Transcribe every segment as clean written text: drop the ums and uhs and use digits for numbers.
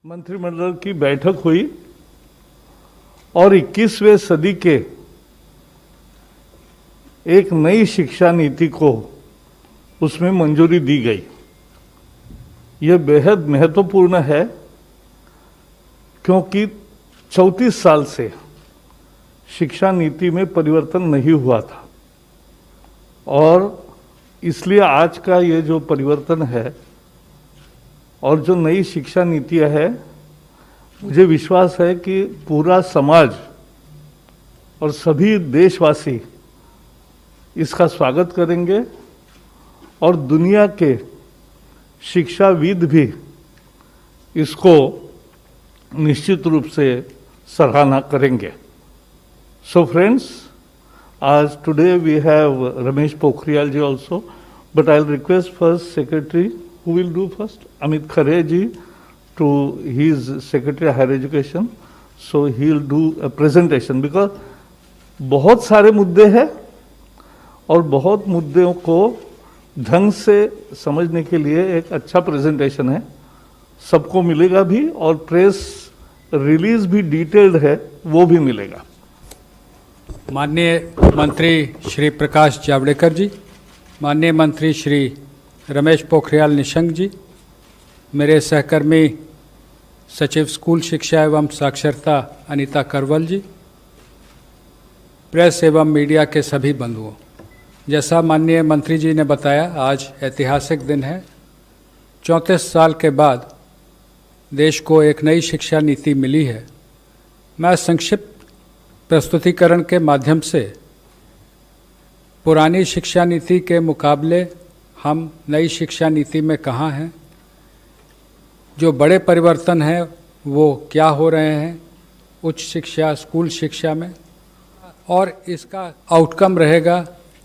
मंत्रिमंडल की बैठक हुई और 21वें सदी के एक नई शिक्षा नीति को उसमें मंजूरी दी गई। यह बेहद महत्वपूर्ण है क्योंकि 34 साल से शिक्षा नीति में परिवर्तन नहीं हुआ था और इसलिए आज का ये जो परिवर्तन है और जो नई शिक्षा नीतियां है, मुझे विश्वास है कि पूरा समाज और सभी देशवासी इसका स्वागत करेंगे और दुनिया के शिक्षाविद भी इसको निश्चित रूप से सराहना करेंगे। सो फ्रेंड्स, आज today we have Ramesh Pokhriyal ji also, but I'll request first secretary, who will do first? Amit Khare ji, to his secretary of higher education, so he'll do a presentation because बहुत सारे मुद्दे हैं और बहुत मुद्दों को ढंग से समझने के लिए एक अच्छा प्रेजेंटेशन है, सबको मिलेगा भी और प्रेस रिलीज भी डिटेल्ड है, वो भी मिलेगा। माननीय मंत्री श्री प्रकाश जावड़ेकर जी, माननीय मंत्री श्री रमेश पोखरियाल निशंक जी, मेरे सहकर्मी सचिव स्कूल शिक्षा एवं साक्षरता अनीता करवल जी, प्रेस एवं मीडिया के सभी बंधुओं, जैसा माननीय मंत्री जी ने बताया, आज ऐतिहासिक दिन है। 34 साल के बाद देश को एक नई शिक्षा नीति मिली है। मैं संक्षिप्त प्रस्तुतिकरण के माध्यम से पुरानी शिक्षा नीति के मुकाबले हम नई शिक्षा नीति में कहाँ हैं, जो बड़े परिवर्तन हैं वो क्या हो रहे हैं उच्च शिक्षा, स्कूल शिक्षा में, और इसका आउटकम रहेगा,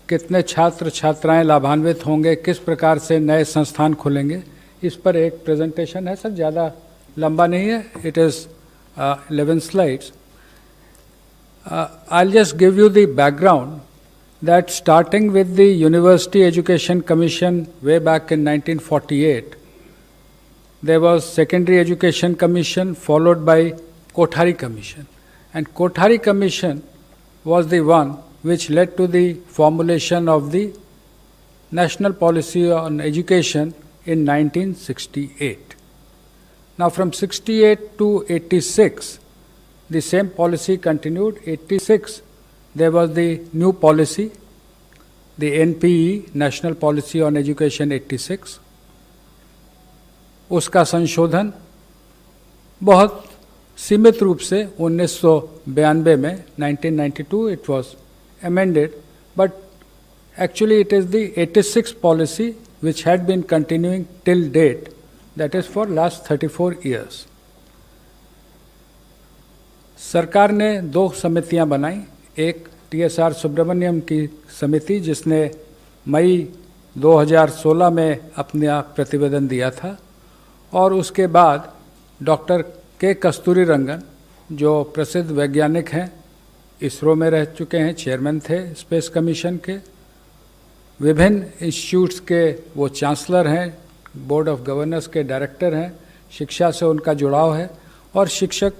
कितने छात्र छात्राएं लाभान्वित होंगे, किस प्रकार से नए संस्थान खुलेंगे, इस पर एक प्रेजेंटेशन है। सर ज़्यादा लंबा नहीं है, it is 11 slides. I'll just give you the background that starting with the University Education Commission way back in 1948, there was Secondary Education Commission followed by Kothari Commission, and Kothari Commission was the one which led to the formulation of the National Policy on Education in 1968. Now from 68 to 86, the same policy continued. 86, there was the new policy, the NPE, National Policy on Education 86. उसका संशोधन बहुत सीमित रूप से 1992 में 1992 it was amended, but actually it is the 86 policy which had been continuing till date, that is for last 34 years. सरकार ने 2 समितियां बनाई, एक TSR सुब्रमण्यम की समिति जिसने मई 2016 में अपना प्रतिवेदन दिया था, और उसके बाद डॉक्टर के कस्तूरीरंगन जो प्रसिद्ध वैज्ञानिक हैं, इसरो में रह चुके हैं, चेयरमैन थे स्पेस कमीशन के, विभिन्न इंस्टीट्यूट्स के वो चांसलर हैं, बोर्ड ऑफ गवर्नर्स के डायरेक्टर हैं, शिक्षा से उनका जुड़ाव है, और शिक्षक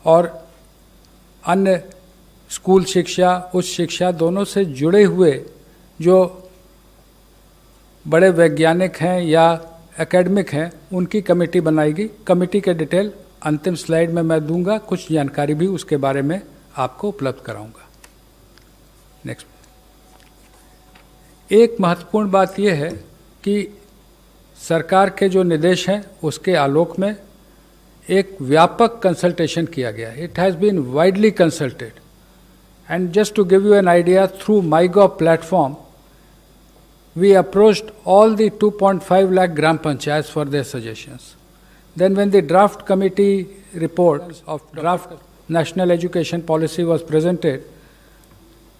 और अन्य स्कूल शिक्षा, उच्च शिक्षा दोनों से जुड़े हुए जो बड़े वैज्ञानिक हैं या एकेडमिक हैं, उनकी कमेटी बनाएगी। कमेटी के डिटेल अंतिम स्लाइड में मैं दूंगा, कुछ जानकारी भी उसके बारे में आपको उपलब्ध कराऊंगा। नेक्स्ट। एक महत्वपूर्ण बात यह है कि सरकार के जो निर्देश हैं उसके आलोक में एक व्यापक कंसल्टेशन किया गया। It has been widely consulted, and just to give you an idea, through MyGov platform we approached all the 2.5 lakh gram panchayats for their suggestions. Then when the draft committee report of draft national education policy was presented,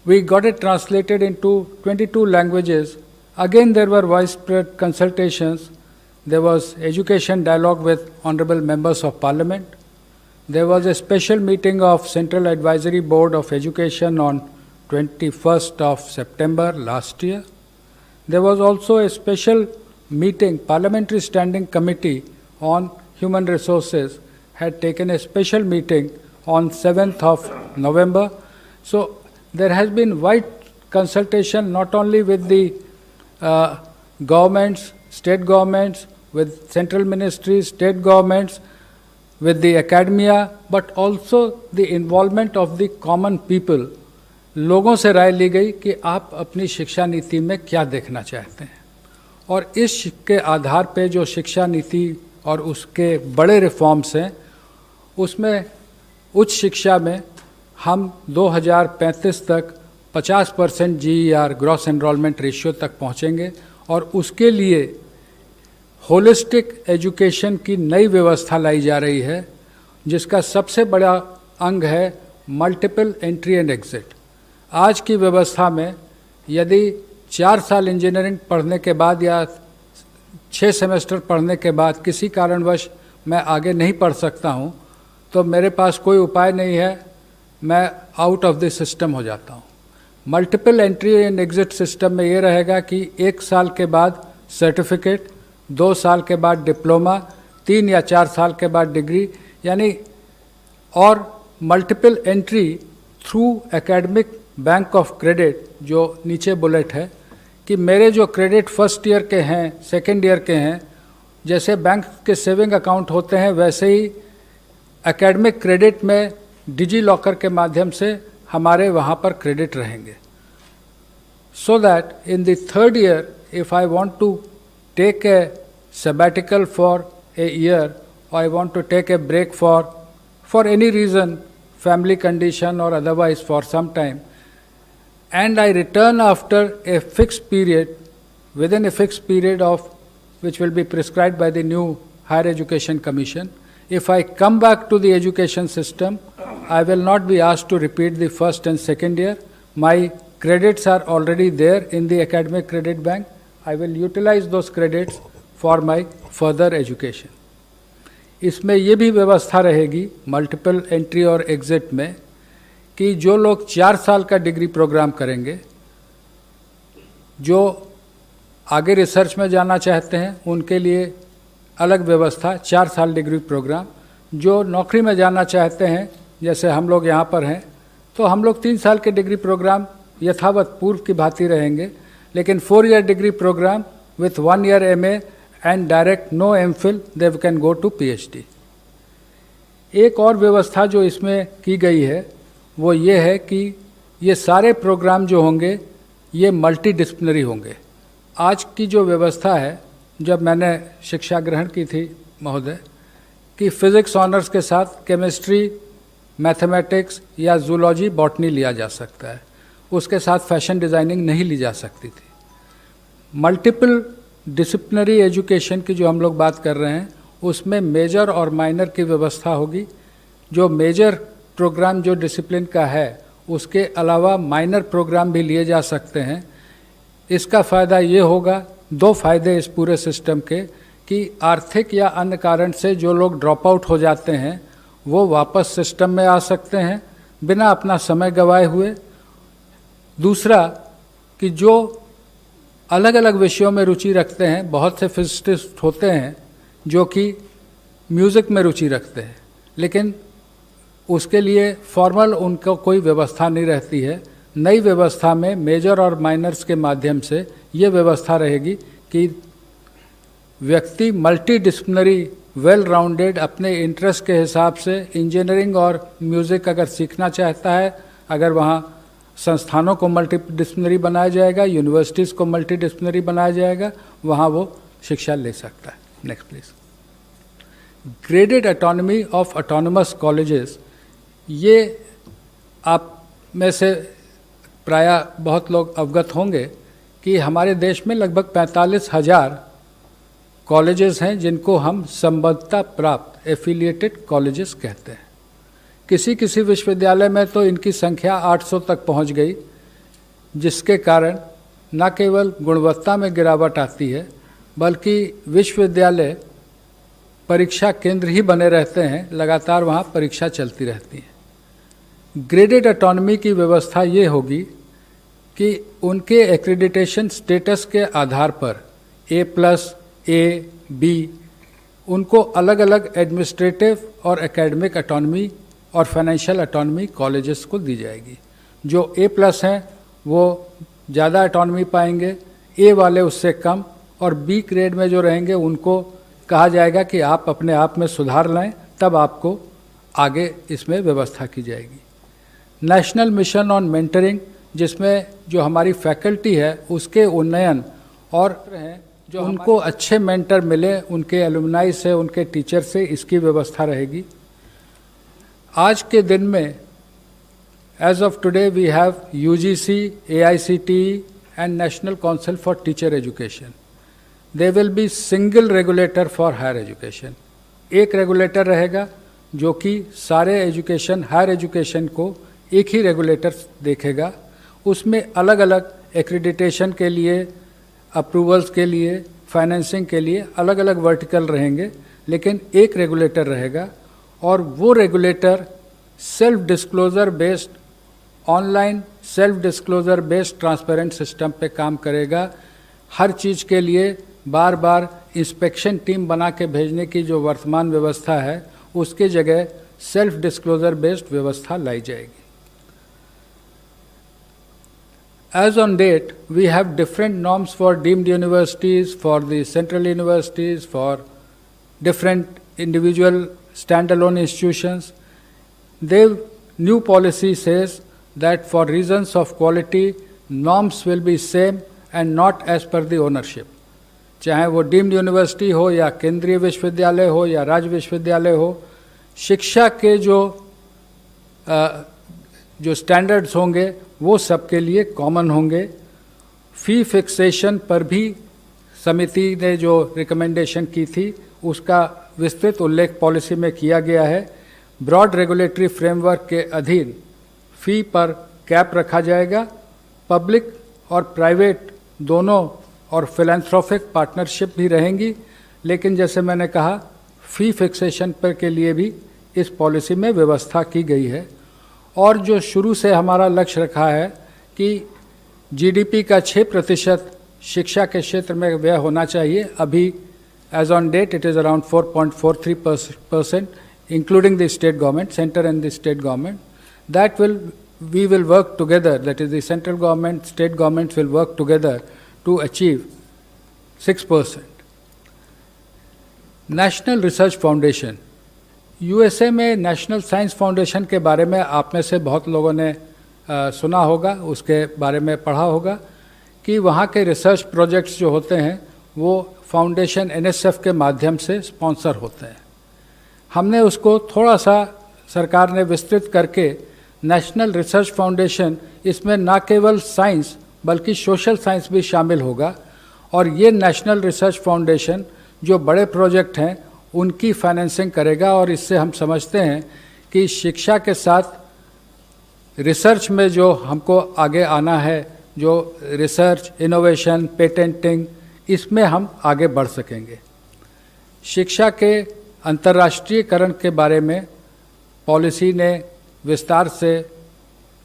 we got it translated into 22 languages. Again there were widespread consultations. There was education dialogue with honorable members of parliament. There was a special meeting of Central Advisory Board of Education on 21st of September last year. There was also a special meeting, Parliamentary Standing Committee on Human Resources had taken a special meeting on 7th of November. So there has been wide consultation not only with the governments, state governments, with central ministries, state governments, with the academia, but also the involvement of the common people. लोगों से राय ली गई कि आप अपनी शिक्षा नीति में क्या देखना चाहते हैं, और इस के आधार पे जो शिक्षा नीति और उसके बड़े रिफॉर्म्स हैं, उसमें उच्च शिक्षा में हम 2035 तक 50% GER ग्रॉस एनरोलमेंट रेशियो तक पहुंचेंगे, और उसके लिए होलिस्टिक एजुकेशन की नई व्यवस्था लाई जा रही है, जिसका सबसे बड़ा अंग है मल्टीपल एंट्री एंड एग्जिट। आज की व्यवस्था में यदि 4 साल इंजीनियरिंग पढ़ने के बाद या 6 सेमेस्टर पढ़ने के बाद किसी कारणवश मैं आगे नहीं पढ़ सकता हूं, तो मेरे पास कोई उपाय नहीं है, मैं आउट ऑफ द सिस्टम हो जाता हूं। Multiple entry and exit system में ये रहेगा कि 1 साल के बाद सर्टिफिकेट, 2 साल के बाद डिप्लोमा, 3 या 4 साल के बाद डिग्री, यानी और multiple entry through academic bank of credit, जो नीचे बुलेट है कि मेरे जो क्रेडिट फर्स्ट ईयर के हैं, सेकेंड ईयर के हैं, जैसे बैंक के सेविंग अकाउंट होते हैं, वैसे ही एकेडमिक क्रेडिट में डिजी लॉकर के माध्यम से हमारे वहाँ पर क्रेडिट रहेंगे, so that in the third year if I want to take a sabbatical for a year, or I want to take a break for any reason, family condition or otherwise for some time, and I return after a fixed period, within a fixed period of which will be prescribed by the new Higher Education Commission. If I come back to the education system, I will not be asked to repeat the first and second year. My credits are already there in the academic credit bank. I will utilize those credits for my further education. इसमें ये भी व्यवस्था रहेगी multiple entry और exit में कि जो लोग 4 साल का डिग्री प्रोग्राम करेंगे, जो आगे रिसर्च में जाना चाहते हैं उनके लिए अलग व्यवस्था 4 साल डिग्री प्रोग्राम, जो नौकरी में जाना चाहते हैं जैसे हम लोग यहाँ पर हैं तो हम लोग 3 साल के डिग्री प्रोग्राम यथावत पूर्व की भांति रहेंगे, लेकिन 4 year degree programme with 1 year MA and direct no MPhil, they can go to PhD. एक और व्यवस्था जो इसमें की गई है वो ये है कि ये सारे प्रोग्राम जो होंगे ये मल्टी डिसिप्लिनरी होंगे। आज की जो व्यवस्था है, जब मैंने शिक्षा ग्रहण की थी महोदय, कि फिज़िक्स ऑनर्स के साथ केमिस्ट्री, मैथमेटिक्स या जूलॉजी, बॉटनी लिया जा सकता है, उसके साथ फैशन डिज़ाइनिंग नहीं ली जा सकती थी। मल्टीपल डिसिप्लिनरी एजुकेशन की जो हम लोग बात कर रहे हैं उसमें मेजर और माइनर की व्यवस्था होगी। जो मेजर प्रोग्राम जो डिसिप्लिन का है उसके अलावा माइनर प्रोग्राम भी लिए जा सकते हैं। इसका फ़ायदा ये होगा, 2 फायदे इस पूरे सिस्टम के, कि आर्थिक या अन्य कारण से जो लोग ड्रॉप आउट हो जाते हैं वो वापस सिस्टम में आ सकते हैं बिना अपना समय गंवाए हुए। दूसरा कि जो अलग अलग विषयों में रुचि रखते हैं, बहुत से फिजिसिस्ट होते हैं जो कि म्यूज़िक में रुचि रखते हैं, लेकिन उसके लिए फॉर्मल उनको कोई व्यवस्था नहीं रहती है। नई व्यवस्था में मेजर और माइनर्स के माध्यम से ये व्यवस्था रहेगी कि व्यक्ति मल्टी डिसिप्लिनरी, वेल राउंडेड, अपने इंटरेस्ट के हिसाब से इंजीनियरिंग और म्यूज़िक अगर सीखना चाहता है, अगर वहाँ संस्थानों को मल्टी डिसिप्लिनरी बनाया जाएगा, यूनिवर्सिटीज़ को मल्टी डिसिप्लिनरी बनाया जाएगा, वहाँ वो शिक्षा ले सकता है। Next please. Graded autonomy of autonomous colleges, ये आप में से प्रायः बहुत लोग अवगत होंगे कि हमारे देश में लगभग 45,000 कॉलेजेस हैं जिनको हम संबद्धता प्राप्त एफिलिएटेड कॉलेजेस कहते हैं। किसी किसी विश्वविद्यालय में तो इनकी संख्या 800 तक पहुंच गई, जिसके कारण न केवल गुणवत्ता में गिरावट आती है बल्कि विश्वविद्यालय परीक्षा केंद्र ही बने रहते हैं, लगातार वहाँ परीक्षा चलती रहती है। ग्रेडेड ऑटोनॉमी की व्यवस्था ये होगी कि उनके एक्रेडिटेशन स्टेटस के आधार पर A+, A, B उनको अलग अलग एडमिनिस्ट्रेटिव और एकेडमिक ऑटोनॉमी और फाइनेंशियल ऑटोनॉमी कॉलेजेस को दी जाएगी। जो A+ हैं वो ज़्यादा ऑटोनॉमी पाएंगे, A वाले उससे कम, और B ग्रेड में जो रहेंगे उनको कहा जाएगा कि आप अपने आप में सुधार लाएं, तब आपको आगे इसमें व्यवस्था की जाएगी। नेशनल मिशन ऑन मेंटरिंग, जिसमें जो हमारी फैकल्टी है उसके उन्नयन और हैं जो उनको अच्छे मेंटर मिले, उनके एलुमनाई से, उनके टीचर से, इसकी व्यवस्था रहेगी। आज के दिन में as of today we have UGC, AICTE and National Council for Teacher Education. There will be single regulator for higher education. एक रेगुलेटर रहेगा जो कि सारे एजुकेशन, हायर एजुकेशन को एक ही रेगुलेटर देखेगा। उसमें अलग अलग एक्रेडिटेशन के लिए, अप्रूवल्स के लिए, फाइनेंसिंग के लिए अलग अलग वर्टिकल रहेंगे, लेकिन एक रेगुलेटर रहेगा। और वो regulator self disclosure based, online self disclosure based transparent system पे काम करेगा। हर चीज़ के लिए बार बार इंस्पेक्शन टीम बना के भेजने की जो वर्तमान व्यवस्था है, उसके जगह सेल्फ डिस्क्लोजर बेस्ड व्यवस्था लाई जाएगी। As on date, we have different norms for deemed universities, for the central universities, for different individual standalone institutions. The new policy says that for reasons of quality, norms will be same and not as per the ownership. चाहे वो deemed university हो या केंद्रीय विश्वविद्यालय हो या राज्य विश्वविद्यालय हो, शिक्षा के जो स्टैंडर्ड्स होंगे वो सबके लिए कॉमन होंगे। फ़ी फिक्सेशन पर भी समिति ने जो रिकमेंडेशन की थी उसका विस्तृत उल्लेख पॉलिसी में किया गया है। ब्रॉड रेगुलेटरी फ्रेमवर्क के अधीन फ़ी पर कैप रखा जाएगा। पब्लिक और प्राइवेट दोनों और फिलैंथ्रोपिक पार्टनरशिप भी रहेंगी, लेकिन जैसे मैंने कहा फ़ी फिक्सेशन पर के लिए भी इस पॉलिसी में व्यवस्था की गई है। और जो शुरू से हमारा लक्ष्य रखा है कि GDP का 6% शिक्षा के क्षेत्र में व्यय होना चाहिए। अभी as on date it is around 4.43%, including the state government, centre and the state government. That we will work together, that is the central government, state governments will work together to achieve 6%. National research foundation, USA में national science foundation के बारे में आप में से बहुत लोगों ने सुना होगा, उसके बारे में पढ़ा होगा कि वहाँ के रिसर्च प्रोजेक्ट्स जो होते हैं वो फाउंडेशन NSF के माध्यम से स्पॉन्सर होते हैं। हमने उसको थोड़ा सा सरकार ने विस्तृत करके नेशनल रिसर्च फाउंडेशन, इसमें ना केवल साइंस बल्कि सोशल साइंस भी शामिल होगा। और ये नेशनल रिसर्च फाउंडेशन जो बड़े प्रोजेक्ट हैं उनकी फाइनेंसिंग करेगा। और इससे हम समझते हैं कि शिक्षा के साथ रिसर्च में जो हमको आगे आना है, जो रिसर्च, इनोवेशन, पेटेंटिंग, इसमें हम आगे बढ़ सकेंगे। शिक्षा के अंतर्राष्ट्रीयकरण के बारे में पॉलिसी ने विस्तार से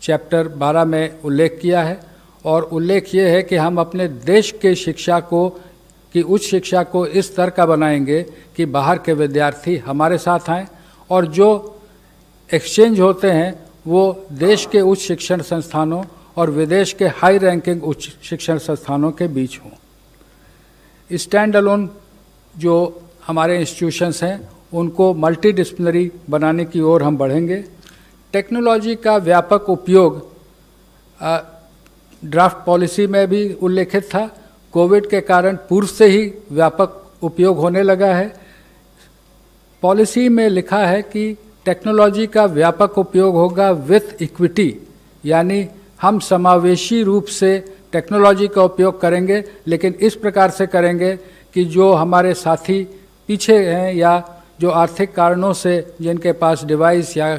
चैप्टर 12 में उल्लेख किया है। और उल्लेख ये है कि हम अपने देश के शिक्षा को, कि उच्च शिक्षा को इस स्तर का बनाएंगे कि बाहर के विद्यार्थी हमारे साथ आएँ और जो एक्सचेंज होते हैं वो देश के उच्च शिक्षण संस्थानों और विदेश के हाई रैंकिंग उच्च शिक्षण संस्थानों के बीच हों। स्टैंड अलोन जो हमारे इंस्टीट्यूशंस हैं उनको मल्टीडिसिप्लिनरी बनाने की ओर हम बढ़ेंगे। टेक्नोलॉजी का व्यापक उपयोग ड्राफ्ट पॉलिसी में भी उल्लेखित था। कोविड के कारण पूर्व से ही व्यापक उपयोग होने लगा है। पॉलिसी में लिखा है कि टेक्नोलॉजी का व्यापक उपयोग होगा विथ इक्विटी, यानी हम समावेशी रूप से टेक्नोलॉजी का उपयोग करेंगे, लेकिन इस प्रकार से करेंगे कि जो हमारे साथी पीछे हैं या जो आर्थिक कारणों से जिनके पास डिवाइस या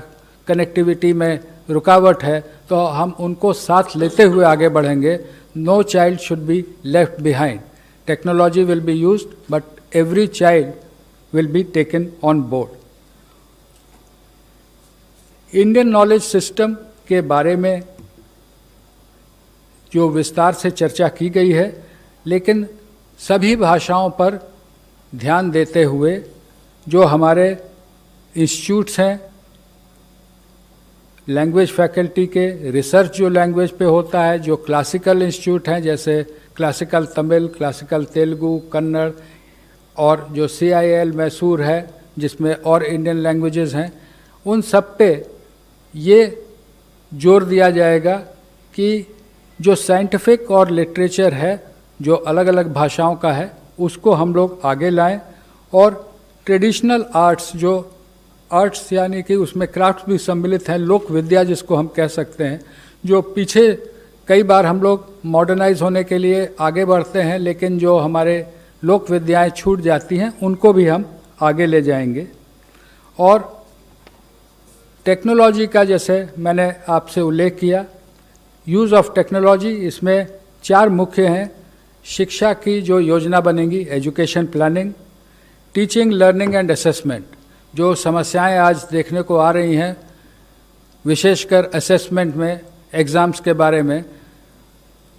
कनेक्टिविटी में रुकावट है, तो हम उनको साथ लेते हुए आगे बढ़ेंगे। No child should be left behind. Technology will be used but every child will be taken on board. Indian knowledge system के बारे में जो विस्तार से चर्चा की गई है, लेकिन सभी भाषाओं पर ध्यान देते हुए जो हमारे इंस्टीट्यूट्स हैं लैंग्वेज फैकल्टी के, रिसर्च जो लैंग्वेज पे होता है, जो क्लासिकल इंस्टीट्यूट हैं जैसे क्लासिकल तमिल, क्लासिकल तेलुगु, कन्नड़, और जो CIL मैसूर है जिसमें और इंडियन लैंग्वेजेस हैं, उन सब पे ये जोर दिया जाएगा कि जो साइंटिफिक और लिटरेचर है जो अलग अलग भाषाओं का है उसको हम लोग आगे लाएं, और ट्रेडिशनल आर्ट्स, जो आर्ट्स यानी कि उसमें क्राफ्ट भी सम्मिलित हैं, लोक विद्या जिसको हम कह सकते हैं, जो पीछे कई बार हम लोग मॉडर्नाइज होने के लिए आगे बढ़ते हैं लेकिन जो हमारे लोक विद्याएँ छूट जाती हैं उनको भी हम आगे ले जाएंगे। और टेक्नोलॉजी का जैसे मैंने आपसे उल्लेख किया, यूज़ ऑफ टेक्नोलॉजी, इसमें 4 मुख्य हैं। शिक्षा की जो योजना बनेगी, education planning, teaching, learning and assessment, जो समस्याएं आज देखने को आ रही हैं विशेषकर असेसमेंट में, एग्ज़ाम्स के बारे में,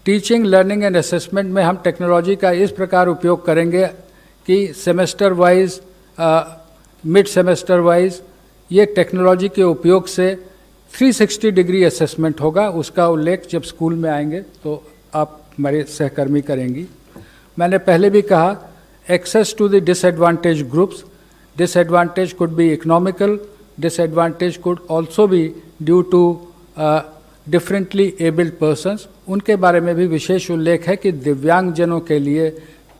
टीचिंग, लर्निंग एंड असेसमेंट में हम टेक्नोलॉजी का इस प्रकार उपयोग करेंगे कि semester wise, mid semester wise ये टेक्नोलॉजी के उपयोग से 360 डिग्री असेसमेंट होगा। उसका उल्लेख जब स्कूल में आएंगे तो आप हमारे सहकर्मी करेंगी। मैंने पहले भी कहा, access to the disadvantage groups, disadvantage could be economical, disadvantage could also be due to differently abled persons, उनके बारे में भी विशेष उल्लेख है कि दिव्यांगजनों के लिए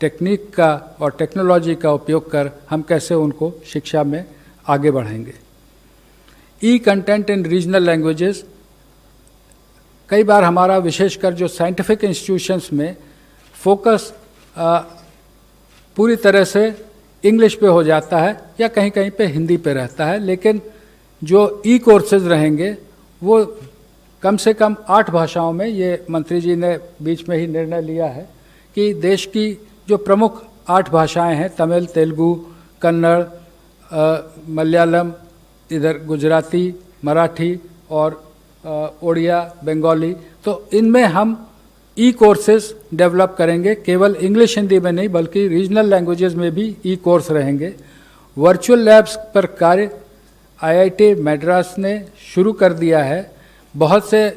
टेक्निक का और टेक्नोलॉजी का उपयोग कर हम कैसे उनको शिक्षा में आगे बढ़ाएंगे। ई कंटेंट इन रीजनल लैंग्वेजेस, कई बार हमारा विशेषकर जो साइंटिफिक इंस्टीट्यूशंस में फोकस पूरी तरह से इंग्लिश पे हो जाता है या कहीं कहीं पे हिंदी पे रहता है, लेकिन जो ई कोर्सेज रहेंगे वो कम से कम 8 भाषाओं में, ये मंत्री जी ने बीच में ही निर्णय लिया है कि देश की जो प्रमुख 8 भाषाएं हैं, तमिल, तेलुगु, कन्नड़, मलयालम, इधर गुजराती, मराठी और ओडिया, बंगाली, तो इनमें हम ई कोर्सेज डेवलप करेंगे। केवल इंग्लिश हिंदी में नहीं बल्कि रीजनल लैंग्वेजेस में भी ई कोर्स रहेंगे। वर्चुअल लैब्स पर कार्य IIT मद्रास ने शुरू कर दिया है। बहुत से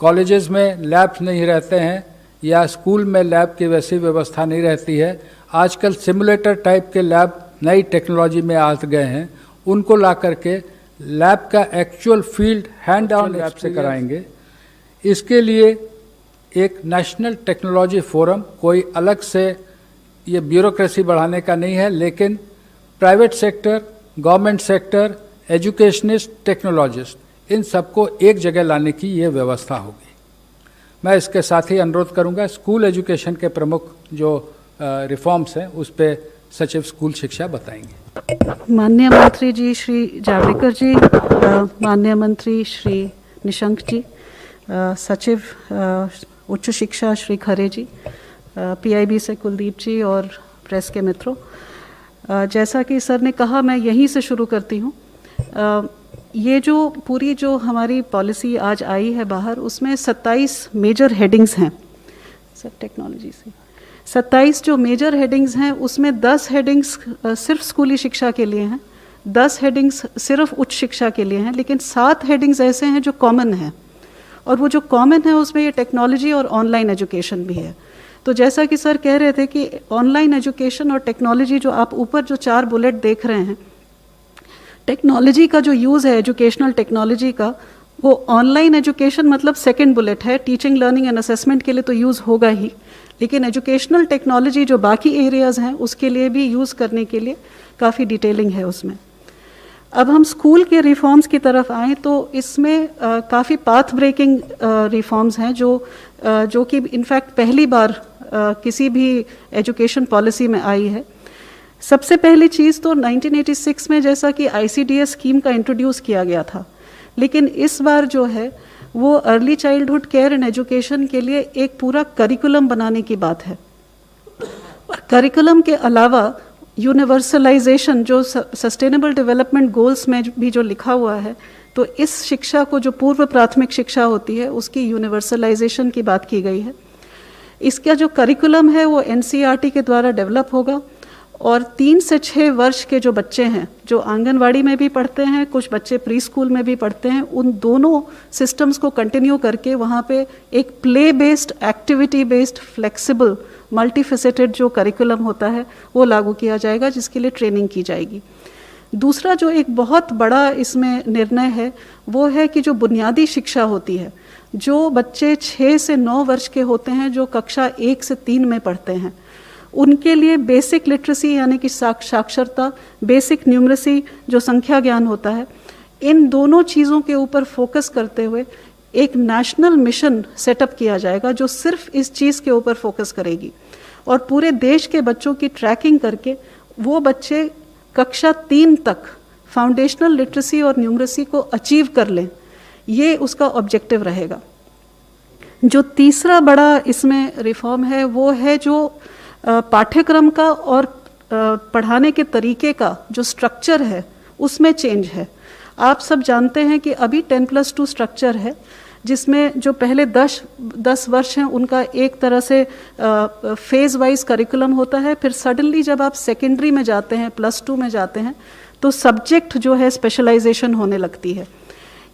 कॉलेजेस में लैब्स नहीं रहते हैं या स्कूल में लैब की वैसी व्यवस्था नहीं रहती है। आजकल सिमुलेटर टाइप के लैब नई टेक्नोलॉजी में आ गए हैं, उनको ला करके लैब का actual field hand down lab से कराएंगे। इसके लिए एक नेशनल टेक्नोलॉजी फोरम, कोई अलग से ये ब्यूरोक्रेसी बढ़ाने का नहीं है, लेकिन private sector, government sector, educationist, technologist, इन सबको एक जगह लाने की ये व्यवस्था होगी। मैं इसके साथ ही अनुरोध करूंगा, स्कूल एजुकेशन के प्रमुख जो रिफॉर्म्स हैं उस पर सचिव स्कूल शिक्षा बताएंगे। माननीय मंत्री जी श्री जावड़ेकर जी, माननीय मंत्री श्री निशंक जी, सचिव उच्च शिक्षा श्री खरे जी, PIB से कुलदीप जी और प्रेस के मित्रों, जैसा कि सर ने कहा मैं यहीं से शुरू करती हूँ। ये जो पूरी जो हमारी पॉलिसी आज आई है बाहर, उसमें 27 मेजर हेडिंग्स हैं सर, टेक्नोलॉजी से 27 जो मेजर हेडिंग्स हैं उसमें 10 हेडिंग्स सिर्फ स्कूली शिक्षा के लिए हैं, 10 हेडिंग्स सिर्फ उच्च शिक्षा के लिए हैं, लेकिन 7 हेडिंग्स ऐसे हैं जो कॉमन हैं, और वो जो कॉमन है उसमें ये टेक्नोलॉजी और ऑनलाइन एजुकेशन भी है। तो जैसा कि सर कह रहे थे कि ऑनलाइन एजुकेशन और टेक्नोलॉजी, जो आप ऊपर जो 4 बुलेट देख रहे हैं, टेक्नोलॉजी का जो यूज़ है एजुकेशनल टेक्नोलॉजी का, वो ऑनलाइन एजुकेशन मतलब सेकंड बुलेट है। टीचिंग, लर्निंग एंड असेसमेंट के लिए तो यूज़ होगा ही, लेकिन एजुकेशनल टेक्नोलॉजी जो बाकी एरियाज़ हैं उसके लिए भी यूज़ करने के लिए काफ़ी डिटेलिंग है उसमें। अब हम स्कूल के रिफॉर्म्स की तरफ आएँ तो इसमें काफ़ी पाथ ब्रेकिंग रिफॉर्म्स हैं जो कि इनफैक्ट पहली बार किसी भी एजुकेशन पॉलिसी में आई है। सबसे पहली चीज़ तो 1986 में जैसा कि ICDS स्कीम का इंट्रोड्यूस किया गया था, लेकिन इस बार जो है वो early childhood care and education के लिए एक पूरा करिकुलम बनाने की बात है। करिकुलम के अलावा यूनिवर्सलाइजेशन, जो सस्टेनेबल डेवलपमेंट गोल्स में भी जो लिखा हुआ है, तो इस शिक्षा को जो पूर्व प्राथमिक शिक्षा होती है उसकी यूनिवर्सलाइजेशन की बात की गई है। इसका जो करिकुलम है वो NCERT के द्वारा डेवलप होगा और 3 से 6 वर्ष के जो बच्चे हैं, जो आंगनवाड़ी में भी पढ़ते हैं, कुछ बच्चे प्री स्कूल में भी पढ़ते हैं, उन दोनों सिस्टम्स को कंटिन्यू करके वहाँ पे एक play based, activity based, flexible, multifaceted जो करिकुलम होता है वो लागू किया जाएगा, जिसके लिए ट्रेनिंग की जाएगी। दूसरा जो एक बहुत बड़ा इसमें निर्णय है वो है कि जो बुनियादी शिक्षा होती है, जो बच्चे 6 से 9 वर्ष के होते हैं, जो कक्षा 1 से 3 में पढ़ते हैं, उनके लिए बेसिक लिटरेसी यानी कि साक्षरता, बेसिक न्यूमरेसी जो संख्या ज्ञान होता है, इन दोनों चीज़ों के ऊपर फोकस करते हुए एक नेशनल मिशन सेटअप किया जाएगा जो सिर्फ इस चीज़ के ऊपर फोकस करेगी और पूरे देश के बच्चों की ट्रैकिंग करके वो बच्चे कक्षा 3 तक फाउंडेशनल लिटरेसी और न्यूमरेसी को अचीव कर लें, ये उसका ऑब्जेक्टिव रहेगा। जो तीसरा बड़ा इसमें रिफॉर्म है वो है जो पाठ्यक्रम का और पढ़ाने के तरीके का जो स्ट्रक्चर है उसमें चेंज है। आप सब जानते हैं कि अभी 10+2 स्ट्रक्चर है, जिसमें जो पहले 10 वर्ष हैं उनका एक तरह से फेज वाइज करिकुलम होता है, फिर सडनली जब आप सेकेंडरी में जाते हैं, +2 में जाते हैं, तो सब्जेक्ट जो है स्पेशलाइजेशन होने लगती है।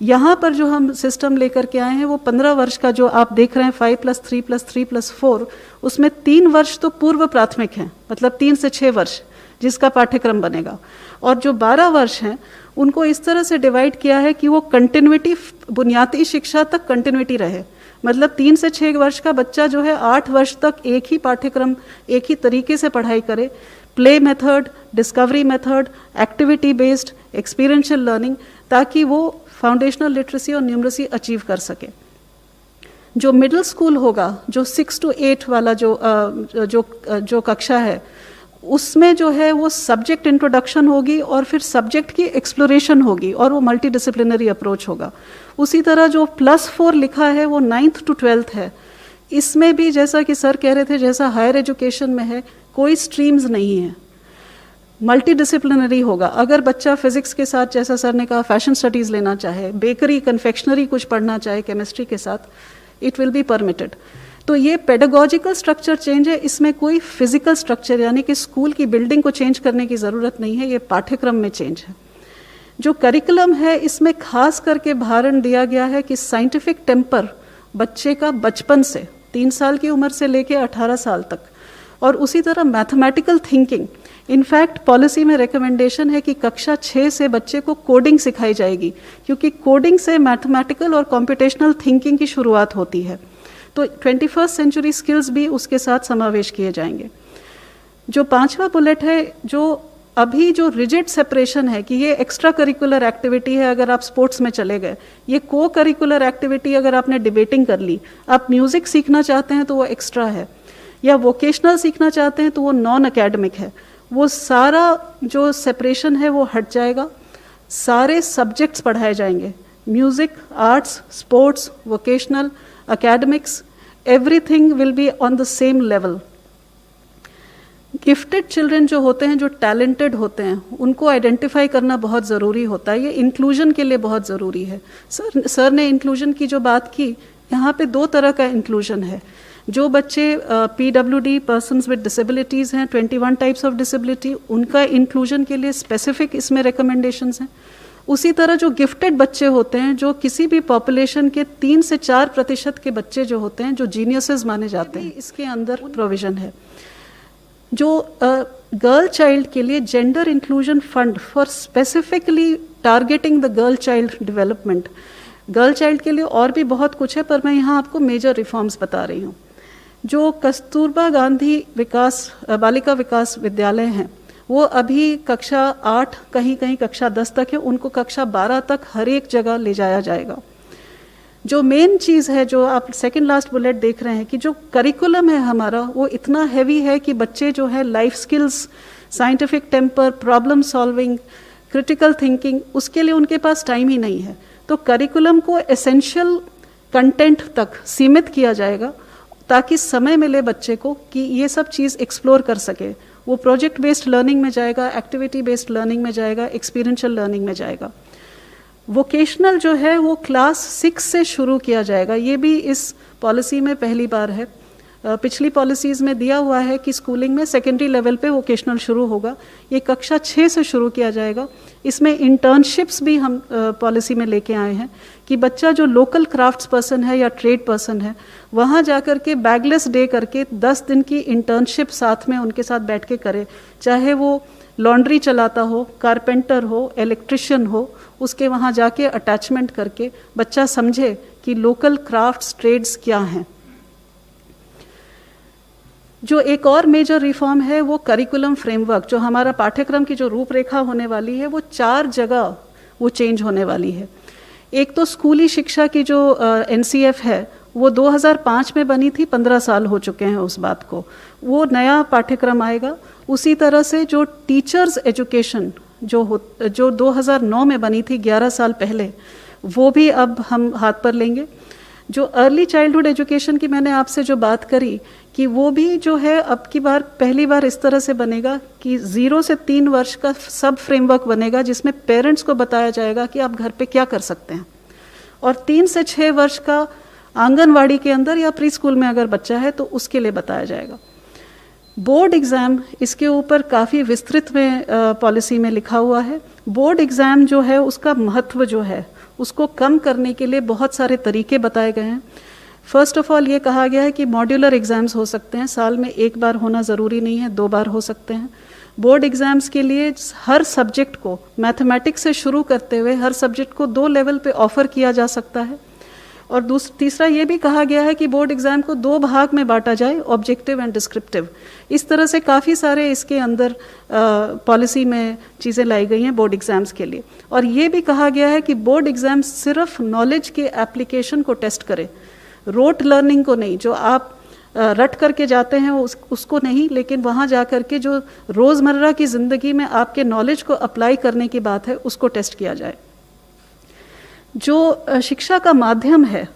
यहाँ पर जो हम सिस्टम लेकर के आए हैं वो 15 वर्ष का जो आप देख रहे हैं 5+3+3+4, उसमें 3 वर्ष तो पूर्व प्राथमिक हैं, मतलब 3 से 6 वर्ष जिसका पाठ्यक्रम बनेगा, और जो 12 वर्ष हैं उनको इस तरह से डिवाइड किया है कि वो कंटिन्यूटी, बुनियादी शिक्षा तक कंटिन्यूटी रहे। मतलब 3 से 6 वर्ष का बच्चा जो है 8 वर्ष तक एक ही पाठ्यक्रम, एक ही तरीके से पढ़ाई करे, play method, discovery method, activity based, experiential learning, ताकि वो फाउंडेशनल लिटरेसी और न्यूमरेसी अचीव कर सके। जो मिडिल स्कूल होगा, जो 6 to 8 वाला जो कक्षा है, उसमें जो है वो सब्जेक्ट इंट्रोडक्शन होगी और फिर सब्जेक्ट की एक्सप्लोरेशन होगी और वो मल्टी डिसिप्लिनरी अप्रोच होगा। उसी तरह जो +4 लिखा है वो 9th to 12th है। इसमें भी जैसा कि सर कह रहे थे, जैसा हायर एजुकेशन में है, कोई स्ट्रीम्स नहीं है, मल्टी डिसिप्लिनरी होगा। अगर बच्चा फिजिक्स के साथ, जैसा सर ने कहा, फैशन स्टडीज़ लेना चाहे, बेकरी, कन्फेक्शनरी कुछ पढ़ना चाहे केमिस्ट्री के साथ, इट विल बी परमिटेड। तो ये पेडागोजिकल स्ट्रक्चर चेंज है, इसमें कोई फिजिकल स्ट्रक्चर यानी कि स्कूल की बिल्डिंग को चेंज करने की ज़रूरत नहीं है, ये पाठ्यक्रम में चेंज है। जो करिकुलम है इसमें खास करके भारण दिया गया है कि साइंटिफिक टेम्पर बच्चे का बचपन से 3 साल की उम्र से लेकर 18 साल तक, और उसी तरह मैथमेटिकल थिंकिंग। इनफैक्ट पॉलिसी में रिकमेंडेशन है कि कक्षा 6 से बच्चे को कोडिंग सिखाई जाएगी, क्योंकि कोडिंग से मैथमेटिकल और कॉम्पिटिशनल थिंकिंग की शुरुआत होती है। तो 21st सेंचुरी स्किल्स भी उसके साथ समावेश किए जाएंगे। जो 5वां बुलेट है, जो अभी जो रिजिड सेपरेशन है कि ये एक्स्ट्रा करिकुलर एक्टिविटी है अगर आप स्पोर्ट्स में चले गए, ये को करिकुलर एक्टिविटी अगर आपने डिबेटिंग कर ली, आप म्यूज़िक सीखना चाहते हैं तो वो एक्स्ट्रा है, या वोकेशनल सीखना चाहते हैं तो वो नॉन एकेडमिक है। वो सारा जो सेपरेशन है वो हट जाएगा, सारे सब्जेक्ट्स पढ़ाए जाएंगे, music, arts, sports, vocational, academics, everything will be on the same level. Gifted children जो होते हैं, जो टैलेंटेड होते हैं, उनको आइडेंटिफाई करना बहुत ज़रूरी होता है। ये इंक्लूजन के लिए बहुत ज़रूरी है। सर ने इंक्लूजन की जो बात की, यहाँ पे 2 तरह का इंक्लूजन है। जो बच्चे PWD, पर्सन्स विद डिसेबिलिटीज़ हैं, 21 टाइप्स ऑफ डिसेबिलिटी, उनका इंक्लूजन के लिए स्पेसिफिक इसमें रिकमेंडेशंस हैं। उसी तरह जो गिफ्टेड बच्चे होते हैं, जो किसी भी पॉपुलेशन के 3 से 4% के बच्चे जो होते हैं, जो जीनियसेस माने जाते हैं, इसके अंदर प्रोविज़न है। जो गर्ल चाइल्ड के लिए gender inclusion fund for specifically targeting the girl child development, girl child के लिए और भी बहुत कुछ है, पर मैं यहाँ आपको मेजर रिफॉर्म्स बता रही हूँ। जो कस्तूरबा गांधी बालिका विकास विद्यालय हैं, वो अभी कक्षा 8, कहीं कहीं कक्षा 10 तक है, उनको कक्षा 12 तक हर एक जगह ले जाया जाएगा। जो मेन चीज़ है, जो आप सेकंड लास्ट बुलेट देख रहे हैं, कि जो करिकुलम है हमारा वो इतना हैवी है कि बच्चे जो है life skills, scientific temper, problem solving, critical thinking, उसके लिए उनके पास टाइम ही नहीं है। तो करिकुलम को एसेंशियल कंटेंट तक सीमित किया जाएगा ताकि समय मिले बच्चे को कि ये सब चीज़ एक्सप्लोर कर सके। वो प्रोजेक्ट बेस्ड लर्निंग में जाएगा, एक्टिविटी बेस्ड लर्निंग में जाएगा, एक्सपीरियंशियल लर्निंग में जाएगा। वोकेशनल जो है वो क्लास 6 से शुरू किया जाएगा, ये भी इस पॉलिसी में पहली बार है। पिछली पॉलिसीज़ में दिया हुआ है कि स्कूलिंग में सेकेंडरी लेवल पे वोकेशनल शुरू होगा, ये कक्षा 6 से शुरू किया जाएगा। इसमें इंटर्नशिप्स भी हम पॉलिसी में लेके आए हैं कि बच्चा जो लोकल क्राफ्ट्स पर्सन है या ट्रेड पर्सन है, वहाँ जा कर के बैगलेस डे करके 10 दिन की इंटर्नशिप साथ में उनके साथ बैठ के करे, चाहे वो लॉन्ड्री चलाता हो, कारपेंटर हो, इलेक्ट्रिशियन हो, उसके वहाँ जाके अटैचमेंट करके बच्चा समझे कि लोकल क्राफ्ट्स ट्रेड्स क्या हैं। जो एक और मेजर रिफॉर्म है वो करिकुलम फ्रेमवर्क, जो हमारा पाठ्यक्रम की जो रूपरेखा होने वाली है वो 4 जगह वो चेंज होने वाली है। एक तो स्कूली शिक्षा की जो NCF है वो 2005 में बनी थी, 15 साल हो चुके हैं उस बात को, वो नया पाठ्यक्रम आएगा। उसी तरह से जो टीचर्स एजुकेशन जो 2009 में बनी थी, 11 साल पहले, वो भी अब हम हाथ पर लेंगे। जो अर्ली चाइल्डहुड एजुकेशन की मैंने आपसे जो बात करी कि वो भी जो है अब की बार पहली बार इस तरह से बनेगा कि 0 से 3 वर्ष का सब फ्रेमवर्क बनेगा, जिसमें पेरेंट्स को बताया जाएगा कि आप घर पे क्या कर सकते हैं, और 3 से 6 वर्ष का आंगनवाड़ी के अंदर या प्री स्कूल में अगर बच्चा है तो उसके लिए बताया जाएगा। बोर्ड एग्ज़ाम, इसके ऊपर काफ़ी विस्तृत में पॉलिसी में लिखा हुआ है। बोर्ड एग्ज़ाम जो है उसका महत्व जो है उसको कम करने के लिए बहुत सारे तरीके बताए गए हैं। फर्स्ट ऑफ ऑल ये कहा गया है कि मॉड्यूलर एग्ज़ाम्स हो सकते हैं, साल में 1 बार होना ज़रूरी नहीं है, 2 बार हो सकते हैं। बोर्ड एग्ज़ाम्स के लिए हर सब्जेक्ट को, मैथमेटिक्स से शुरू करते हुए हर सब्जेक्ट को 2 लेवल पे ऑफ़र किया जा सकता है। और तीसरा ये भी कहा गया है कि बोर्ड एग्ज़ाम को 2 भाग में बांटा जाए, ऑब्जेक्टिव एंड डिस्क्रिप्टिव। इस तरह से काफ़ी सारे इसके अंदर पॉलिसी में चीज़ें लाई गई हैं बोर्ड एग्ज़ाम्स के लिए। और ये भी कहा गया है कि बोर्ड एग्ज़ाम सिर्फ नॉलेज के एप्लीकेशन को टेस्ट करे, रोट लर्निंग को नहीं, जो आप रट करके जाते हैं उसको नहीं, लेकिन वहाँ जा कर के जो रोज़मर्रा की ज़िंदगी में आपके नॉलेज को अप्लाई करने की बात है उसको टेस्ट किया जाए। जो शिक्षा का माध्यम है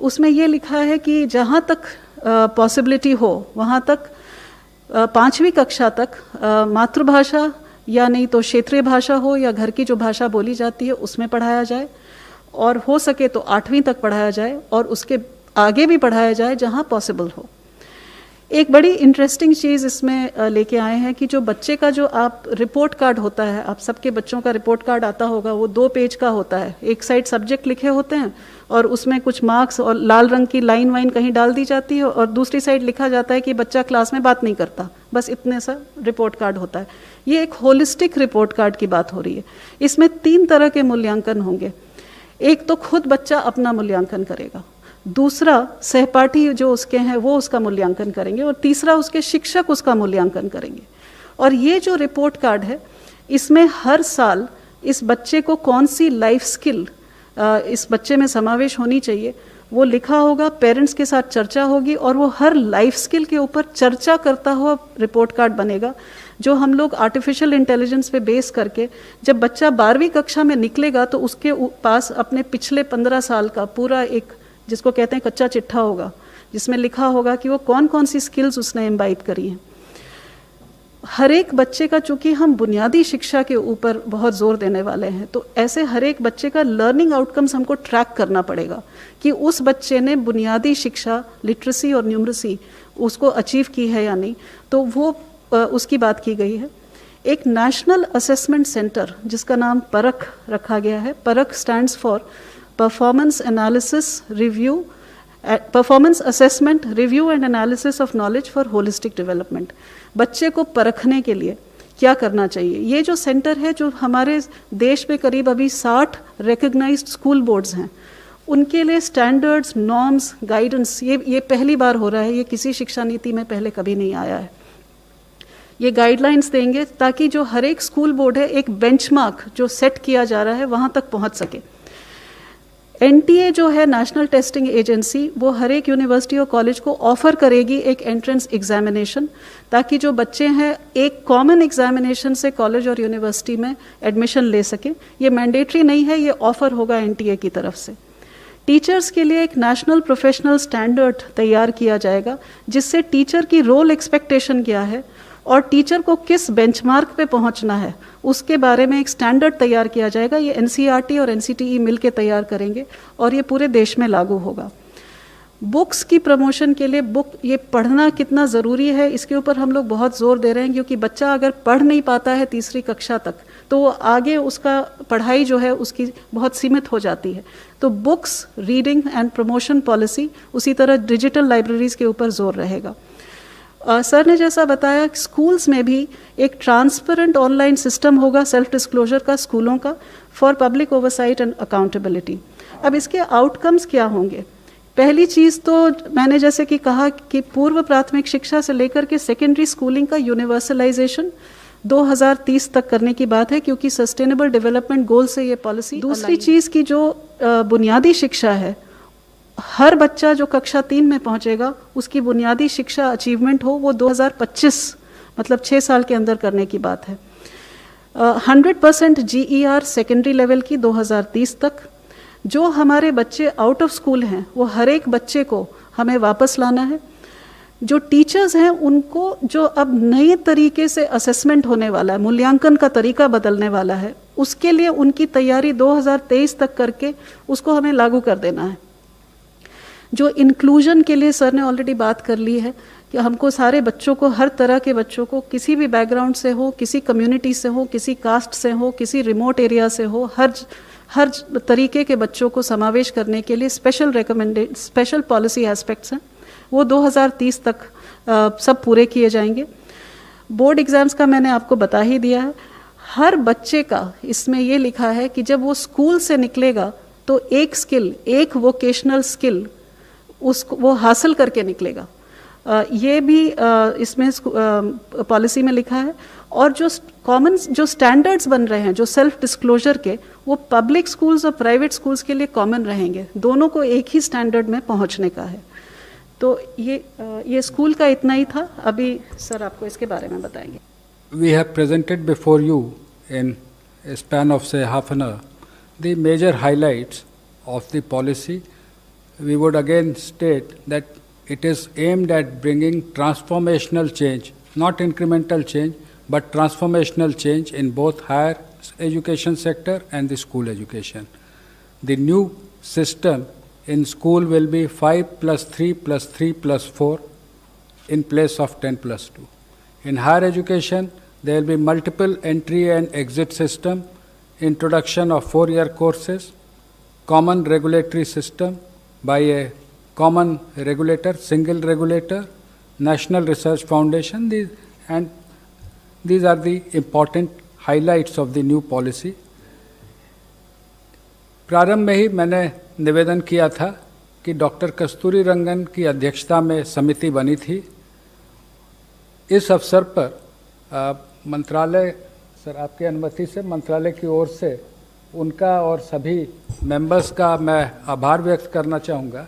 उसमें ये लिखा है कि जहाँ तक पॉसिबिलिटी हो वहाँ तक 5वीं कक्षा तक मातृभाषा या नहीं तो क्षेत्रीय भाषा हो या घर की जो भाषा बोली जाती है उसमें पढ़ाया जाए, और हो सके तो 8वीं तक पढ़ाया जाए और उसके आगे भी पढ़ाया जाए जहाँ पॉसिबल हो। एक बड़ी इंटरेस्टिंग चीज़ इसमें लेके आए हैं कि जो बच्चे का जो आप रिपोर्ट कार्ड होता है, आप सबके बच्चों का रिपोर्ट कार्ड आता होगा, वो 2 पेज का होता है। एक साइड सब्जेक्ट लिखे होते हैं और उसमें कुछ मार्क्स और लाल रंग की लाइन वाइन कहीं डाल दी जाती है, और दूसरी साइड लिखा जाता है कि बच्चा क्लास में बात नहीं करता, बस इतने सा रिपोर्ट कार्ड होता है। ये एक होलिस्टिक रिपोर्ट कार्ड की बात हो रही है। इसमें 3 तरह के मूल्यांकन होंगे। एक तो खुद बच्चा अपना मूल्यांकन करेगा, दूसरा सहपाठी जो उसके हैं वो उसका मूल्यांकन करेंगे, और तीसरा उसके शिक्षक उसका मूल्यांकन करेंगे। और ये जो रिपोर्ट कार्ड है इसमें हर साल इस बच्चे को कौन सी लाइफ स्किल इस बच्चे में समावेश होनी चाहिए वो लिखा होगा, पेरेंट्स के साथ चर्चा होगी, और वो हर लाइफ स्किल के ऊपर चर्चा करता हुआ रिपोर्ट कार्ड बनेगा, जो हम लोग आर्टिफिशियल इंटेलिजेंस पे बेस करके जब बच्चा 12वीं कक्षा में निकलेगा तो उसके पास अपने पिछले 15 साल का पूरा एक, जिसको कहते हैं कच्चा चिट्ठा होगा, जिसमें लिखा होगा कि वो कौन कौन सी स्किल्स उसने इम्बाइब करी हैं। हर एक बच्चे का, चूंकि हम बुनियादी शिक्षा के ऊपर बहुत जोर देने वाले हैं, तो ऐसे हर एक बच्चे का लर्निंग आउटकम्स हमको ट्रैक करना पड़ेगा कि उस बच्चे ने बुनियादी शिक्षा, लिटरेसी और न्यूमरेसी उसको अचीव की है या नहीं, तो वो उसकी बात की गई है। एक नेशनल असेसमेंट सेंटर जिसका नाम परख रखा गया है, परख stands for performance analysis review, performance assessment review and analysis of knowledge for holistic development. बच्चे को परखने के लिए क्या करना चाहिए, ये जो सेंटर है, जो हमारे देश में करीब अभी 60 रिकग्नाइज्ड स्कूल बोर्ड्स हैं, उनके लिए स्टैंडर्ड्स, नॉर्म्स, गाइडेंस, ये पहली बार हो रहा है, ये किसी शिक्षा नीति में पहले कभी नहीं आया है। ये गाइडलाइंस देंगे ताकि जो हर एक स्कूल बोर्ड है, एक बेंचमार्क जो सेट किया जा रहा है वहाँ तक पहुँच सके। NTA जो है नेशनल टेस्टिंग एजेंसी, वो हर एक यूनिवर्सिटी और कॉलेज को ऑफर करेगी एक एंट्रेंस एग्जामिनेशन, ताकि जो बच्चे हैं एक कॉमन एग्जामिनेशन से कॉलेज और यूनिवर्सिटी में एडमिशन ले सकें। ये मैंडेटरी नहीं है, ये ऑफर होगा NTA की तरफ से। टीचर्स के लिए एक नेशनल प्रोफेशनल स्टैंडर्ड तैयार किया जाएगा, जिससे टीचर की रोल एक्सपेक्टेशन क्या है और टीचर को किस बेंचमार्क पे पहुंचना है उसके बारे में एक स्टैंडर्ड तैयार किया जाएगा। ये NCERT और NCTE मिलकर तैयार करेंगे और ये पूरे देश में लागू होगा। बुक्स की प्रमोशन के लिए बुक ये पढ़ना कितना ज़रूरी है इसके ऊपर हम लोग बहुत ज़ोर दे रहे हैं, क्योंकि बच्चा अगर पढ़ नहीं पाता है तीसरी कक्षा तक तो वो आगे उसका पढ़ाई जो है उसकी बहुत सीमित हो जाती है। तो books, reading and promotion policy, उसी तरह डिजिटल लाइब्रेरीज़ के ऊपर ज़ोर रहेगा। सर ने जैसा बताया, स्कूल्स में भी एक ट्रांसपेरेंट ऑनलाइन सिस्टम होगा सेल्फ डिस्क्लोजर का स्कूलों का, for public oversight and accountability. अब इसके आउटकम्स क्या होंगे? पहली चीज़ तो मैंने जैसे कि कहा कि पूर्व प्राथमिक शिक्षा से लेकर के सेकेंडरी स्कूलिंग का यूनिवर्सलाइजेशन 2030 तक करने की बात है, क्योंकि सस्टेनेबल डेवलपमेंट गोल से ये पॉलिसी। दूसरी चीज़ की जो बुनियादी शिक्षा है, हर बच्चा जो कक्षा 3 में पहुंचेगा उसकी बुनियादी शिक्षा अचीवमेंट हो, वो 2025 मतलब 6 साल के अंदर करने की बात है। 100% GER सेकेंडरी लेवल की 2030 तक। जो हमारे बच्चे आउट ऑफ स्कूल हैं वो हर एक बच्चे को हमें वापस लाना है। जो टीचर्स हैं उनको जो अब नए तरीके से असेसमेंट होने वाला है, मूल्यांकन का तरीका बदलने वाला है, उसके लिए उनकी तैयारी 2023 तक करके उसको हमें लागू कर देना है। जो इंक्लूजन के लिए सर ने ऑलरेडी बात कर ली है कि हमको सारे बच्चों को, हर तरह के बच्चों को, किसी भी बैकग्राउंड से हो, किसी कम्युनिटी से हो, किसी कास्ट से हो, किसी रिमोट एरिया से हो, हर तरीके के बच्चों को समावेश करने के लिए स्पेशल पॉलिसी एस्पेक्ट्स हैं, वो 2030 तक सब पूरे किए जाएंगे। बोर्ड एग्ज़ाम्स का मैंने आपको बता ही दिया है। हर बच्चे का इसमें ये लिखा है कि जब वो स्कूल से निकलेगा तो एक स्किल, एक वोकेशनल स्किल उसको वो हासिल करके निकलेगा। ये भी इसमें पॉलिसी में लिखा है। और जो कॉमन जो स्टैंडर्ड्स बन रहे हैं जो सेल्फ डिस्क्लोजर के, वो पब्लिक स्कूल्स और प्राइवेट स्कूल्स के लिए कॉमन रहेंगे, दोनों को एक ही स्टैंडर्ड में पहुंचने का है। तो ये स्कूल का इतना ही था। अभी सर आपको इसके बारे में बताएंगे। We have presented before you in a span of say half an hour the major highlights of the policy. We would again state that it is aimed at bringing transformational change, not incremental change, but transformational change in both higher education sector and the school education. The new system in school will be 5+3+3+4 in place of 10+2. In higher education, there will be multiple entry and exit system, introduction of 4-year courses, common regulatory system by a common regulator, single regulator, National Research Foundation, these are the important highlights of the new policy. प्रारंभ में ही मैंने निवेदन किया था कि doctor कस्तूरी रंगन की अध्यक्षता में समिति बनी थी। इस अवसर पर मंत्रालय, सर आपकी अनुमति से मंत्रालय की ओर से उनका और सभी मेंबर्स का मैं आभार व्यक्त करना चाहूँगा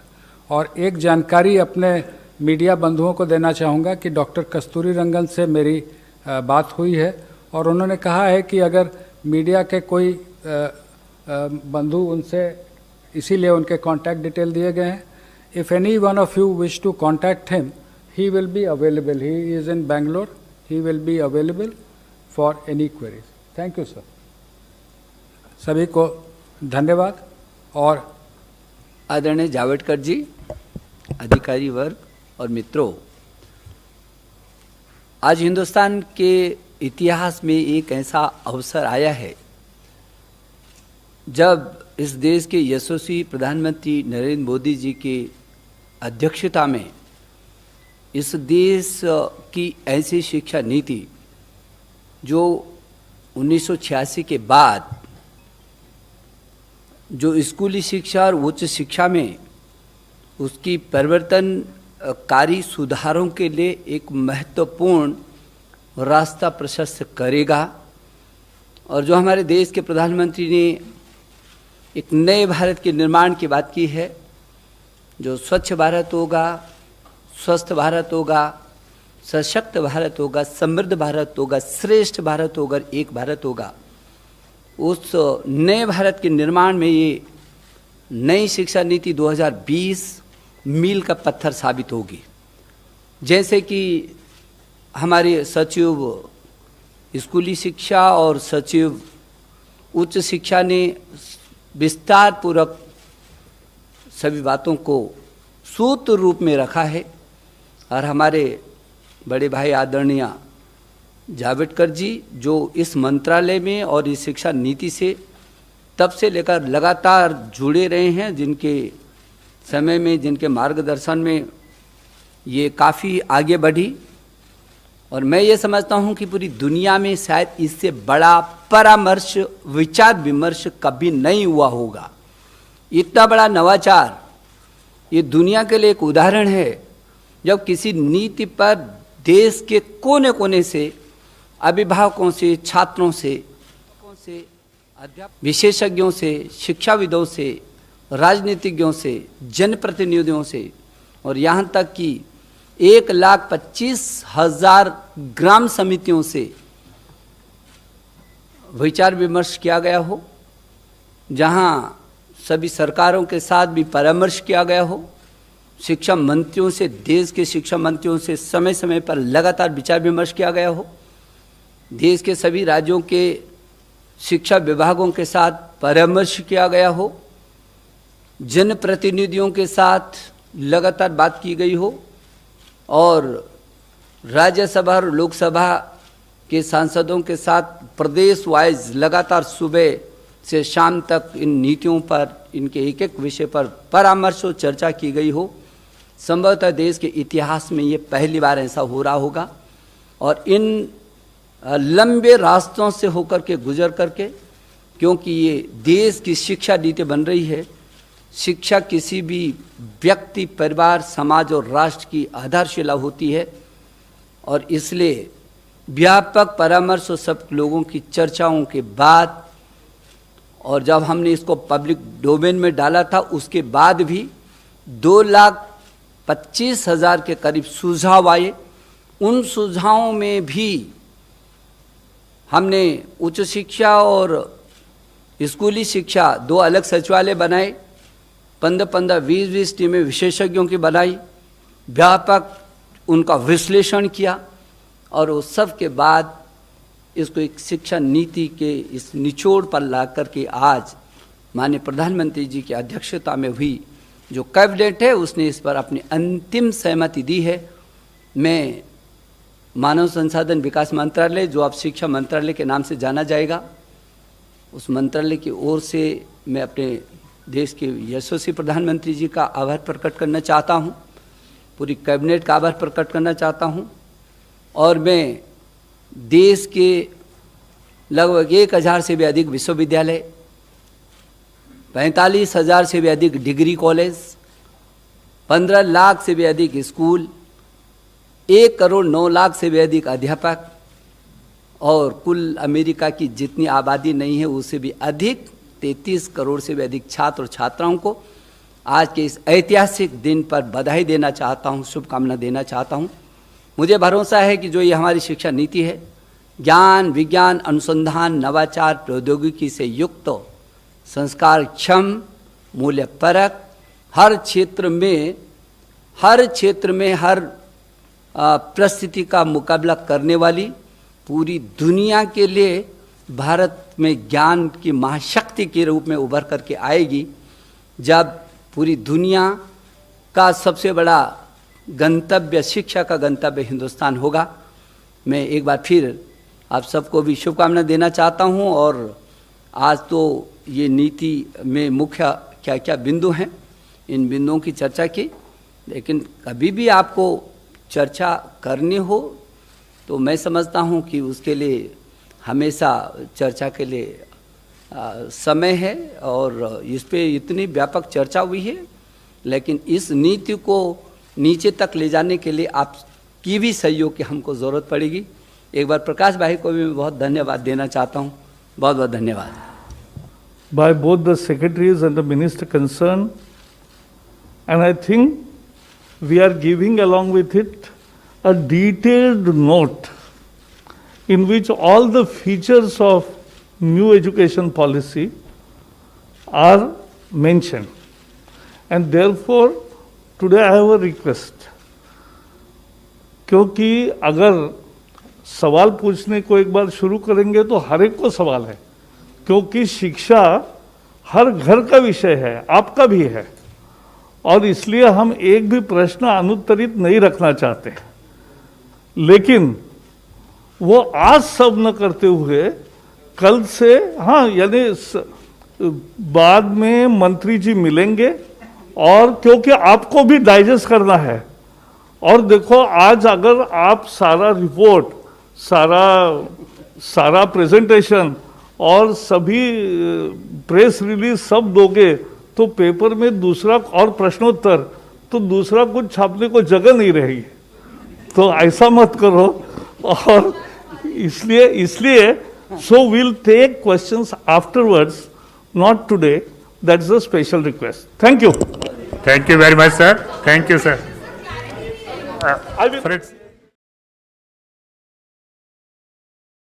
और एक जानकारी अपने मीडिया बंधुओं को देना चाहूँगा कि डॉक्टर कस्तूरी रंगन से मेरी बात हुई है और उन्होंने कहा है कि अगर मीडिया के कोई बंधु उनसे, इसीलिए उनके कॉन्टैक्ट डिटेल दिए गए हैं, if any one of you wish to contact him, he will be available. He is in Bangalore. He will be available for any queries. Thank you, sir. सभी को धन्यवाद। और आदरणीय जावड़ेकर जी, अधिकारी वर्ग और मित्रों, आज हिंदुस्तान के इतिहास में एक ऐसा अवसर आया है जब इस देश के यशस्वी प्रधानमंत्री नरेंद्र मोदी जी की अध्यक्षता में इस देश की ऐसी शिक्षा नीति जो 1986 के बाद जो स्कूली शिक्षा और उच्च शिक्षा में उसकी परिवर्तनकारी सुधारों के लिए एक महत्वपूर्ण रास्ता प्रशस्त करेगा। और जो हमारे देश के प्रधानमंत्री ने एक नए भारत के निर्माण की बात की है, जो स्वच्छ भारत होगा, स्वस्थ भारत होगा, सशक्त भारत होगा, समृद्ध भारत होगा, श्रेष्ठ भारत होगा, एक भारत होगा, उस नए भारत के निर्माण में ये नई शिक्षा नीति 2020 मील का पत्थर साबित होगी। जैसे कि हमारे सचिव स्कूली शिक्षा और सचिव उच्च शिक्षा ने विस्तार पूर्वक सभी बातों को सूत्र रूप में रखा है। और हमारे बड़े भाई आदरणीय जावड़ेकर जी जो इस मंत्रालय में और इस शिक्षा नीति से तब से लेकर लगातार जुड़े रहे हैं, जिनके समय में, जिनके मार्गदर्शन में ये काफ़ी आगे बढ़ी। और मैं ये समझता हूँ कि पूरी दुनिया में शायद इससे बड़ा परामर्श, विचार विमर्श कभी नहीं हुआ होगा। इतना बड़ा नवाचार ये दुनिया के लिए एक उदाहरण है, जब किसी नीति पर देश के कोने कोने से, अभिभावकों से, छात्रों से, विशेषज्ञों से, शिक्षाविदों से, राजनीतिज्ञों से, जनप्रतिनिधियों से और यहाँ तक कि 1,25,000 ग्राम समितियों से विचार विमर्श किया गया हो, जहाँ सभी सरकारों के साथ भी परामर्श किया गया हो, शिक्षा मंत्रियों से, देश के शिक्षा मंत्रियों से समय समय पर लगातार विचार विमर्श किया गया हो, देश के सभी राज्यों के शिक्षा विभागों के साथ परामर्श किया गया हो, जनप्रतिनिधियों के साथ लगातार बात की गई हो और राज्यसभा और लोकसभा के सांसदों के साथ प्रदेश वाइज लगातार सुबह से शाम तक इन नीतियों पर, इनके एक एक विषय पर परामर्श और चर्चा की गई हो। संभवतः देश के इतिहास में ये पहली बार ऐसा हो रहा होगा। और इन लंबे रास्तों से होकर के, गुजर करके, क्योंकि ये देश की शिक्षा नीति बन रही है। शिक्षा किसी भी व्यक्ति, परिवार, समाज और राष्ट्र की आधारशिला होती है और इसलिए व्यापक परामर्श और सब लोगों की चर्चाओं के बाद और जब हमने इसको पब्लिक डोमेन में डाला था उसके बाद भी 2,25,000 के करीब सुझाव आए। उन सुझावों में भी हमने उच्च शिक्षा और स्कूली शिक्षा 2 अलग सचिवालय बनाए, 15-15, 20-20 टीमें विशेषज्ञों की बनाई, व्यापक उनका विश्लेषण किया और उस सब के बाद इसको एक शिक्षा नीति के इस निचोड़ पर ला करके आज माननीय प्रधानमंत्री जी की अध्यक्षता में हुई जो कैबिनेट है उसने इस पर अपनी अंतिम सहमति दी है। मैं मानव संसाधन विकास मंत्रालय, जो अब शिक्षा मंत्रालय के नाम से जाना जाएगा, उस मंत्रालय की ओर से मैं अपने देश के यशस्वी प्रधानमंत्री जी का आभार प्रकट करना चाहता हूँ, पूरी कैबिनेट का आभार प्रकट करना चाहता हूँ और मैं देश के लगभग 1,000 से भी अधिक विश्वविद्यालय, 45,000 से भी अधिक डिग्री कॉलेज, 15 लाख से भी अधिक स्कूल, 1,09,00,000 से भी अधिक अध्यापक और कुल अमेरिका की जितनी आबादी नहीं है उससे भी अधिक 33 करोड़ से भी अधिक छात्र और छात्राओं को आज के इस ऐतिहासिक दिन पर बधाई देना चाहता हूँ, शुभकामना देना चाहता हूँ। मुझे भरोसा है कि जो ये हमारी शिक्षा नीति है, ज्ञान, विज्ञान, अनुसंधान, नवाचार, प्रौद्योगिकी से युक्त, संस्कार क्षम, मूल्य परक, हर क्षेत्र में हर परिस्थिति का मुकाबला करने वाली, पूरी दुनिया के लिए भारत में ज्ञान की महाशक्ति के रूप में उभर करके आएगी। जब पूरी दुनिया का सबसे बड़ा गंतव्य, शिक्षा का गंतव्य हिंदुस्तान होगा। मैं एक बार फिर आप सबको भी शुभकामना देना चाहता हूं और आज तो ये नीति में मुख्य क्या क्या बिंदु हैं, इन बिंदुओं की चर्चा की, लेकिन कभी भी आपको चर्चा करनी हो तो मैं समझता हूं कि उसके लिए हमेशा चर्चा के लिए समय है और इस पे इतनी व्यापक चर्चा हुई है, लेकिन इस नीति को नीचे तक ले जाने के लिए आपकी भी सहयोग की हमको ज़रूरत पड़ेगी। एक बार प्रकाश भाई को भी मैं बहुत धन्यवाद देना चाहता हूँ। बहुत बहुत धन्यवाद। By both the secretaries and the minister concerned, and I think we are giving along with it a detailed note in which all the features of new education policy are mentioned. And therefore, today I have a request, क्योंकि अगर सवाल पूछने को एक बार शुरू करेंगे तो हर एक को सवाल है, क्योंकि शिक्षा हर घर का विषय है, आपका भी है और इसलिए हम एक भी प्रश्न अनुत्तरित नहीं रखना चाहते। लेकिन वो आज सब न करते हुए कल से, हाँ, यानी बाद में मंत्री जी मिलेंगे, और क्योंकि आपको भी डाइजेस्ट करना है। और देखो, आज अगर आप सारा रिपोर्ट, सारा प्रेजेंटेशन और सभी प्रेस रिलीज सब दोगे तो पेपर में दूसरा और प्रश्नोत्तर, तो दूसरा कुछ छापने को जगह नहीं रहेगी। तो ऐसा मत करो। और इसलिए so will take questions afterwards, not today. That's a special request. Thank you. Thank you very much, sir. Thank you, sir. I will. Friends.